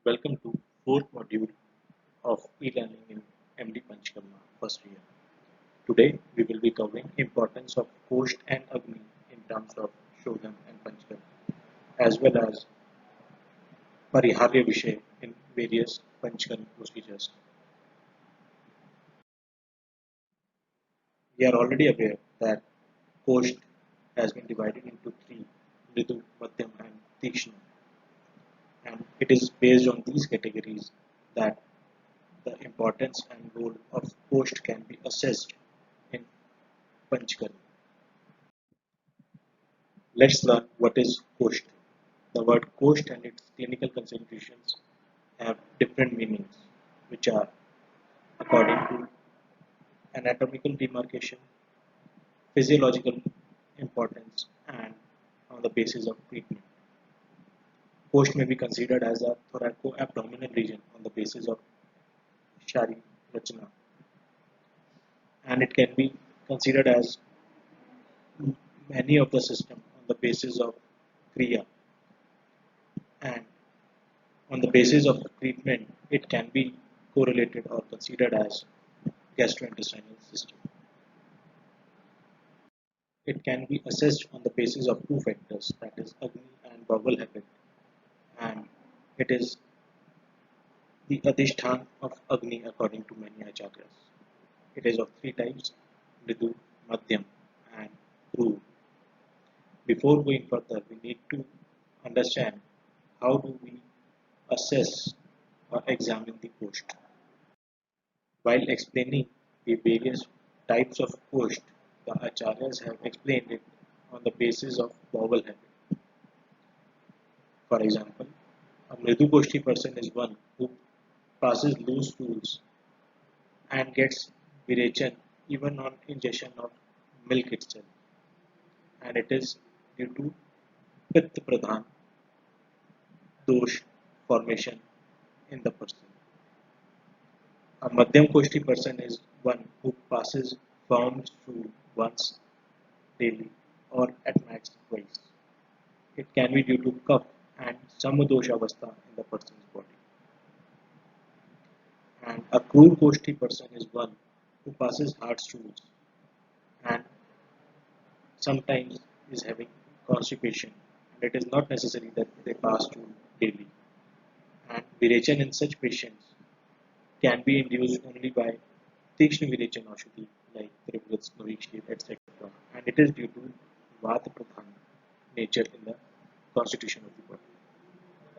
Welcome to fourth module of e-learning in MD Panchkarma first year. Today we will be covering importance of Kosht and Agni in terms of Shodhan and Panchkarma, as well as Pariharya Vishay in various Panchkarma procedures. We are already aware that Kosht has been divided into three: Mridu, Madhyam and Tikshna, and it is based on these categories that the importance and role of Kosht can be assessed in Panchkarma. Let's learn what is Kosht. The word Kosht and its clinical concentrations have different meanings, which are according to anatomical demarcation, physiological importance, and on the basis of treatment. Kosht may be considered as a thoraco-abdominal region on the basis of Shari Rachana, and it can be considered as many of the system on the basis of Kriya, and on the basis of treatment it can be correlated or considered as gastrointestinal system. It can be assessed on the basis of two factors, that is Agni and bowel habit, and it is the Adhishthan of Agni according to many acharyas. It is of three types: Mridu, Madhyam and Krur. Before going further, we need to understand how do we assess or examine the Kosht. While explaining the various types of Kosht, the acharyas have explained it on the basis of bowel habit. For example, a Mridu Koshti person is one who passes loose stools and gets virechan even on ingestion of milk itself, and it is due to Pitta Pradhan dosh formation in the person. A Madhyam Koshti person is one who passes firm stool once daily or at max twice. It can be due to cough and Samadoshavastha in the person's body. And a Krur Koshti person is one who passes hard stools and sometimes is having constipation, and it is not necessary that they pass stool daily. And virechan in such patients can be induced only by Tikshna virechan Aushadhi like Trivruts, Novishir, etc. And it is due to Vata Pradhan nature in the constitution of the body,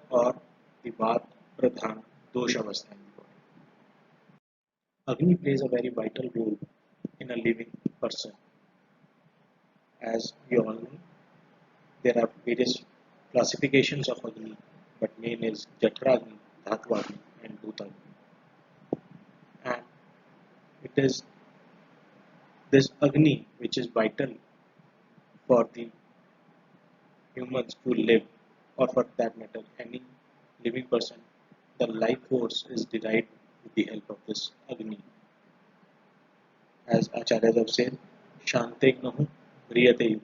or the Vata Pradhan Dosha Avastha in the body. Agni plays a very vital role in a living person. As we all know, there are various classifications of Agni, but main is Jatragni, Dhatwagni, and Bhutagni. And it is this Agni which is vital for the humans to live, or for that matter, any living person. The life force is derived with the help of this Agni. As Acharyas have said, Shantagnahu Vriyate Yukte.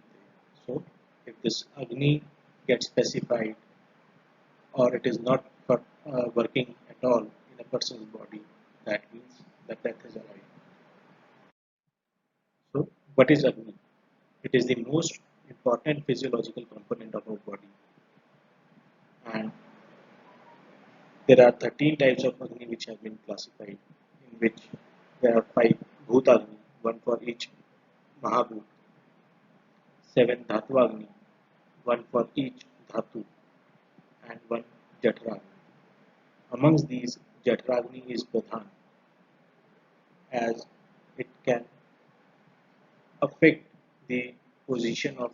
So, if this Agni gets specified or it is not working at all in a person's body, that means that death is arrived. So, what is Agni? It is the most important physiological component of our body, and there are 13 types of Agni which have been classified, in which there are 5 Bhutagni, one for each Mahabhut, 7 Dhatwagni, one for each Dhatu, and 1 Jatragni. Amongst these, Jatragni is Pradhan, as it can affect the position of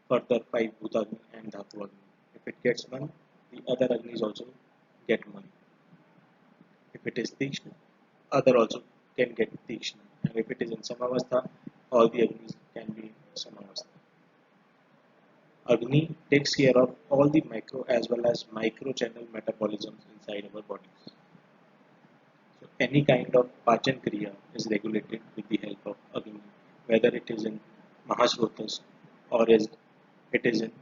further 5 Bhutagni and Dhatwagni. If it gets one, the other Agnis also get one. If it is Tikshna, other also can get Tikshna. And if it is in Samavastha, all the Agnis can be in Samavastha. Agni takes care of all the micro as well as micro channel metabolisms inside our bodies. So any kind of Pachan Kriya is regulated with the help of Agni, whether it is in Mahasrotas or it is in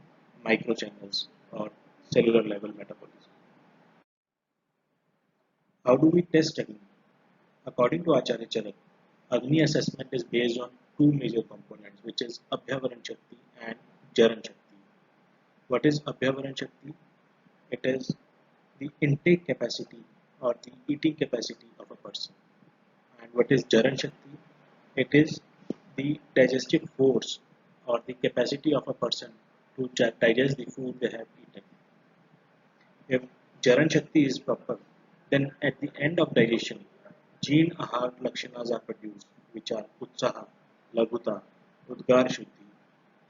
micro channels or cellular level metabolism. How do we test Agni? According to Acharya Charak, Agni assessment is based on two major components, which is Abhyavaran Shakti and Jaran Shakti. What is Abhyavaran Shakti? It is the intake capacity or the eating capacity of a person. And what is Jaran Shakti? It is the digestive force or the capacity of a person to digest the food they have eaten. If Jaran Shakti is proper, then at the end of digestion, Jeen Ahar Lakshanas are produced, which are Utsaha, Laghuta, Udgar Shuddhi,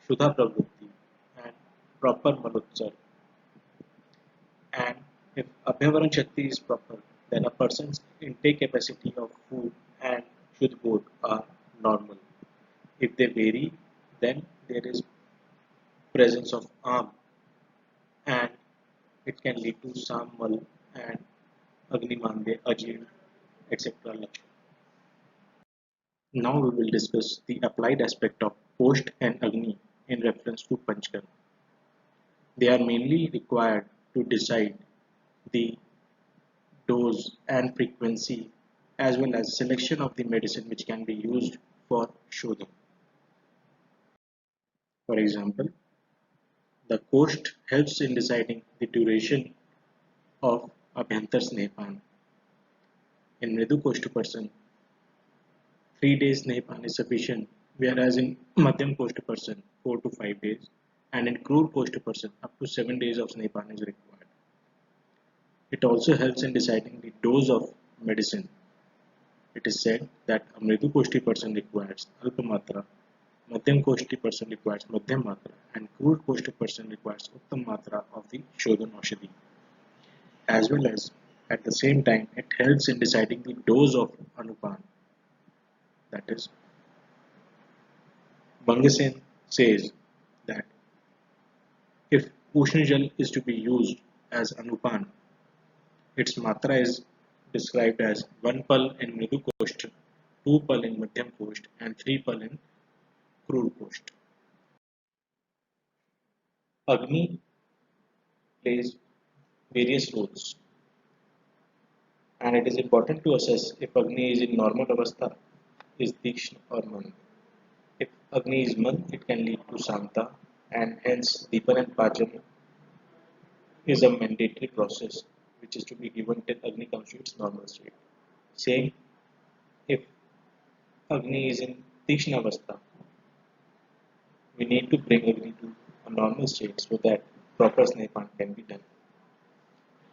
Shuddha Pravrutti, and proper Malotsar. And if Abhyavaran Shakti is proper, then a person's intake capacity of food and Shuddh both are normal. If they vary, then there is presence of arm and it can lead to Sammal and Agnimande, Ajeen, etc. Lakshan. Now we will discuss the applied aspect of Posht and Agni in reference to Panchkarma. They are mainly required to decide the dose and frequency as well as selection of the medicine which can be used for Shodham. For example, the Kosht helps in deciding the duration of Abhyantar Snehapan. In Mridu Koshtu person, 3 days Snehapan is sufficient, whereas in Madhyam Koshtu person, 4 to 5 days, and in Krur Koshtu person, up to 7 days of Snehapan is required. It also helps in deciding the dose of medicine. It is said that a Mridu Koshti person requires Alpa Matra, Madhyam Koshti person requires Madhyam Matra, and Krur Koshti person requires Uttam Matra of the Shodhan Aushadhi. As well as at the same time, it helps in deciding the dose of Anupan. That is, Bangasen says that if Ushnajal is to be used as Anupan, its matra is described as 1 pal in Mridu Kosht, 2 pal in Madhyam Kosht, and 3 pal in Krur Kosht. Agni plays various roles, and it is important to assess if Agni is in normal avastha, is Tikshna or Man. If Agni is Man, it can lead to Samta, and hence Deepan and Pachan is a mandatory process which is to be given till Agni comes to its normal state. Same if Agni is in Tikshna avastha, we need to bring Agni to a normal state so that proper Snehapan can be done.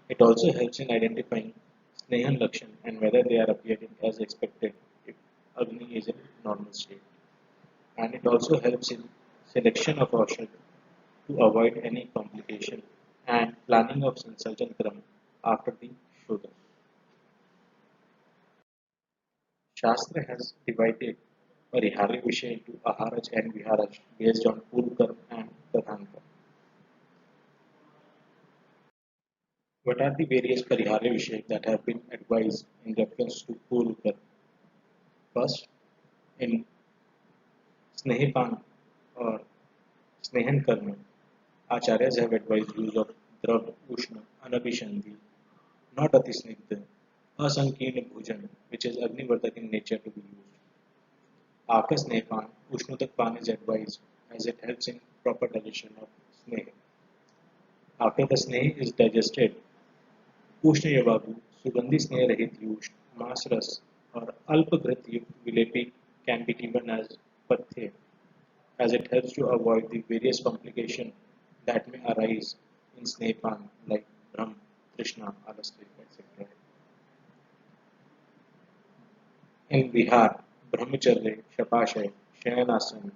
It also helps in identifying Snehan Lakshan and whether they are appearing as expected if Agni is in normal state. And it also helps in selection of Aushad to avoid any complication and planning of Sansarjan Kram after the Shodha. Shastra has divided Pariharya Vishay into Aharaj and Viharaj based on Purukar and Pradhankar. What are the various Pariharya Vishay that have been advised in reference to Purukar? First, in Snehipan or Snehan Karma, Acharyas have advised use of Drav, Ushna, Anabhishandhi, not Atisnigdha, Asankirna Bhujan, which is Agnivardhak in nature to be used. After Snehapan, Ushnodak Pan is advised as it helps in proper digestion of Sneh. After the Sneh is digested, Ushna Yavagu, Sugandhi Sneh Rahit Yush, Masras, or Alpagrit Yukt Vilepi can be given as Pathe, as it helps to avoid the various complications that may arise in Snepan like Brahm, Krishna, Alasya, etc. In Bihar, Brahmacharya, Shapashay, Shayanasana,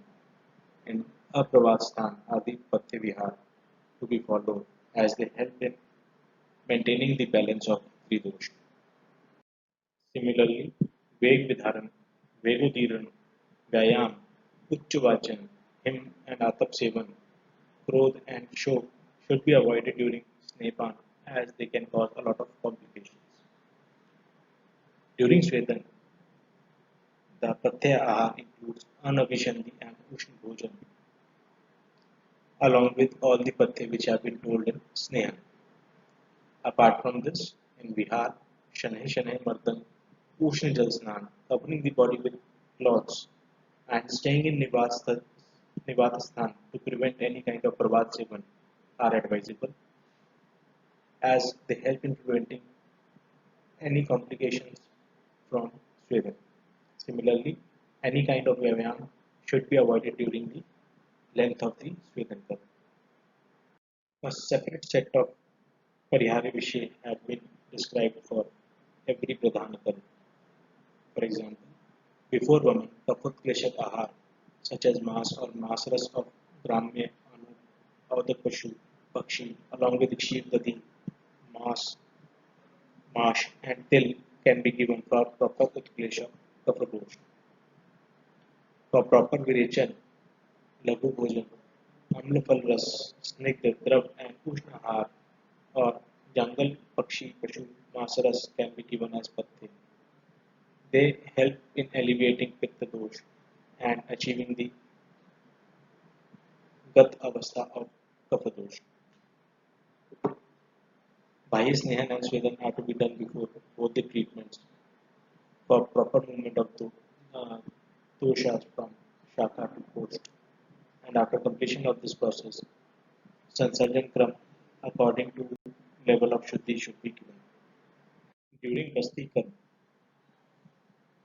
and Apravastan are the Patya Vihar to be followed as they help in maintaining the balance of three dosha. Similarly, Veg Vidharan, Vegodhiran, Vyayam, Uchchavachan, Him and Atap Sevan, Krodh and Shok should be avoided during Snepan as they can cause a lot of complications. During Svedan, the Pratyaya Ahar includes Anavishandi and Ushna Bhojan, along with all the Pathya which have been told in Sneha. Apart from this, in Bihar, Shanhe Shanhe Mardam, Ushna Jal Snan, covering the body with cloths, and staying in Nivatastan to prevent any kind of Prabhat Sevan are advisable as they help in preventing any complications from swimming. Similarly, any kind of Vyayam should be avoided during the length of the Swedankar. A separate set of Parihari Vishay have been described for every Pradhanakar. For example, before women, Kaputkleshak Ahar, such as Mas or Masras of Gramya, Anu, Avdak Pashu, Pakshi, along with Kshir Dadi, Mas, Mash, and Til can be given for proper Utklesha, Kapadosh. For proper Virechan, Lagu Bhojan, Amlapal Ras, Snigdha, Drav, and Ushnahar, or Jangal Pakshi Pashu Masaras can be given as Pathe. They help in alleviating Pitta dosh and achieving the Gat Avastha of Kapha dosh. Bahi Snehan and Swedan are to be done before both the treatments for proper movement of the doshas from Shaka to Post. And after completion of this process, Sansarjan Kram according to level of Shuddhi should be given. During Basti Karma,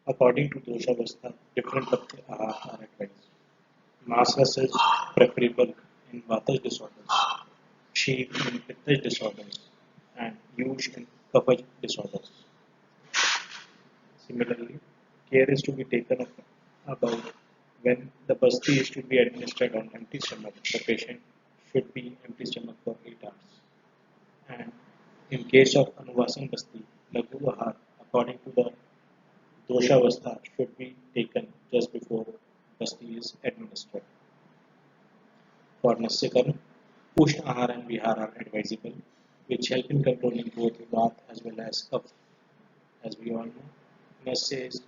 according to Doshavastha, different are advised. Masras is preferable in Vata disorders, Shi in Pitta disorders, and Yush in Kapha disorders. Similarly, care is to be taken about when the basti is to be administered on empty stomach. The patient should be empty stomach for 8 hours. And in case of Anuvasan basti, Lagu Ahar, according to the Doshavastha, should be taken just before basti is administered. For Nasyakarm, Ushna Ahar and Vihar are advisable, which help in controlling both Vata as well as Kapha. As we all know, Nasya is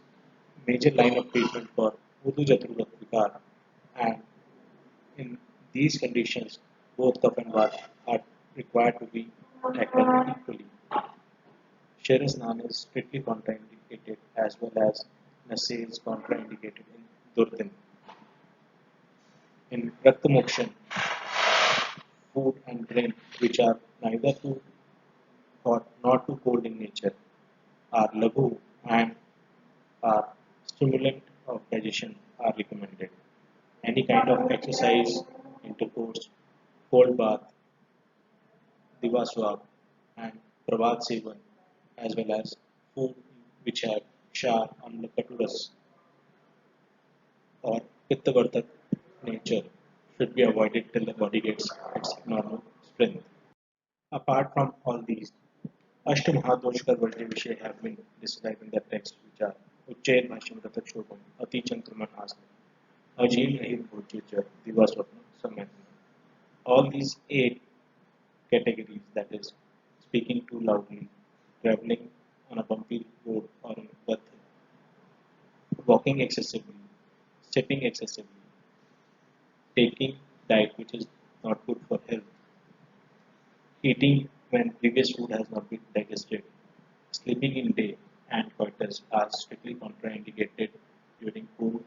major line of treatment for Udu Jatrughat Vikar, and in these conditions, both Kapha and Vata are required to be tackled equally. Sherasnan is strictly contraindicated as well as Nasya is contraindicated in Durtin. In Raktamokshan, food and drink which are neither too hot nor too cold in nature are lagu and are stimulant of digestion are recommended. Any kind of exercise, intercourse, cold bath, divaswab, and pravat sevan, as well as food which have shar, amla, katuras, or pittavardhak nature should be avoided till the body gets its normal strength. Apart from all these, Ashtamahadosha Varjya Vishay have been described in the text which are Uchchair Bhasham Ratak Shobham, Ati Chankraman Asana, Ajeel Rahit Bhojya Divaswapna Samyatna. All these 8 categories, that is, speaking too loudly, traveling on a bumpy road or in a path, walking excessively, sitting excessively, taking diet which is not good for health, eating when previous food has not been digested, sleeping in day, and coitus are strictly contraindicated during Pur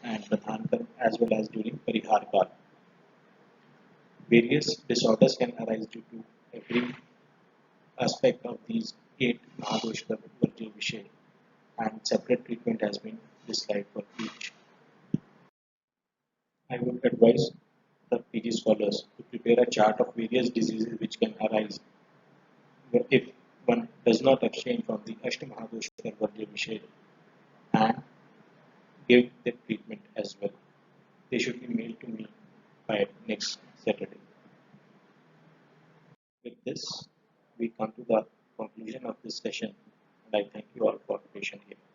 and Pradhankar as well as during Parihar Kal. Various disorders can arise due to every aspect of these 8 Mahadoshika Varjya Vishay, and separate treatment has been described for each. I would advise the PG scholars to prepare a chart of various diseases which can arise if one does not abstain from the Ashtamahadoshika Varjya Vishay and give the treatment as well. They should be mailed to me by next Saturday. With this, we come to the conclusion of this session, and I thank you all for patient hearing.